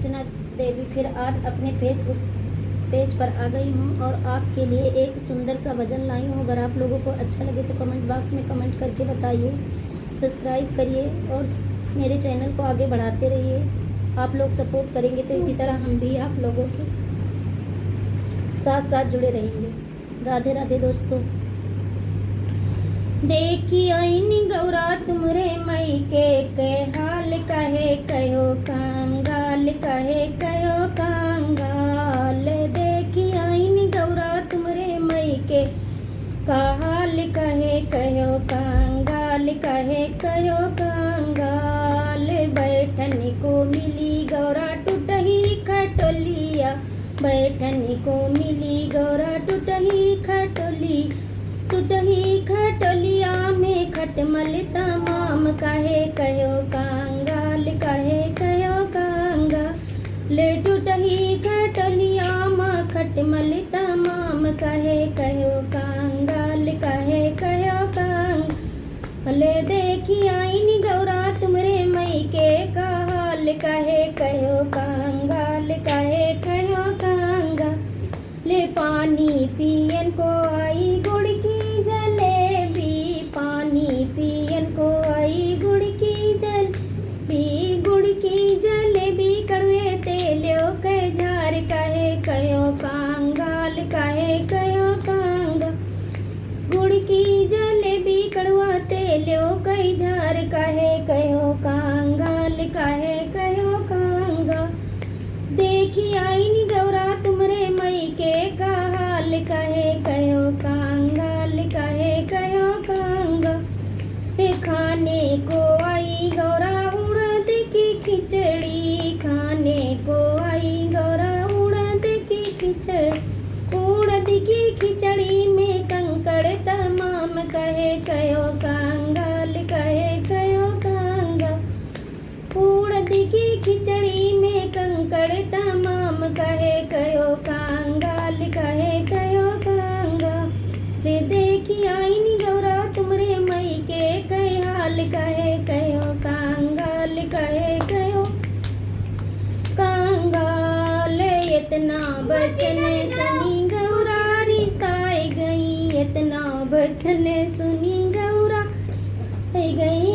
अर्चना देवी फिर आज अपने फेसबुक पेज पर आ गई हूँ और आपके लिए एक सुंदर सा भजन लाई हूँ। अगर आप लोगों को अच्छा लगे तो कमेंट बॉक्स में कमेंट करके बताइए, सब्सक्राइब करिए और मेरे चैनल को आगे बढ़ाते रहिए। आप लोग सपोर्ट करेंगे तो इसी तरह हम भी आप लोगों के साथ साथ जुड़े रहेंगे। राधे राधे दोस्तों। देखी आईनी गौरा तुम्हारे मई के हाल कहे कहो कंगाल, कहे कहो कंगाल। देखी आईनी गौरा तुम्हारे मई के हाल कहे कहो कंगाल, कहे कहो कंगाल। बैठन को मिली गौरा टूटही खटोलिया, बैठन को मिली गौरा टूटही खटोली, टूटही खटोलिया में खटमल तमाम। कहे कहो कंगाल, कहे कहो कंगाल। टूटही खटोलिया में खटमल तमाम। कहे कहो कंगाल, कहे कहो कंगाल। देखी आईनी गौरा तुम्हारे मई के हाल, कहे कहो कंगाल, कहे कहो कंगाल। पानी पियन को आई गुड़ की जलेबी, पानी पियन को आई गुड़ की जलेबी, गुड़ की जलेबी। कड़वे तेलो के झार, कहे कहो कंगाल, कहे कहो कंगाल। गुड़ की जलेबी कड़वा तेलो कई झार, कहे कहो कंगाल, कहे कहो कंगाल। देखी आईनी गौरा तुम्हारे मई के हाल, कहे कहो कंगाल, कहे कहो कंगाल। खाने को आई गौरा उड़द की खिचड़ी, खाने को आई गौरा उड़द की खिचड़ी, उड़द की खिचड़ी में कंकड़ तमाम। कहे कहो कंगाल, कहे कहो कंगाल। उड़द की खिचड़ी में कंकड़ तमाम। कहे कहो कंगाल, कहे कहो कंगाल। देखी आईनी गौरा तुम्हारे मई के हाल, कहे कहो कंगाल, कहे कहो कंगाल। इतना बचन सुनी गौरा रिसाई गई, इतना बचन सुनी गौरा गई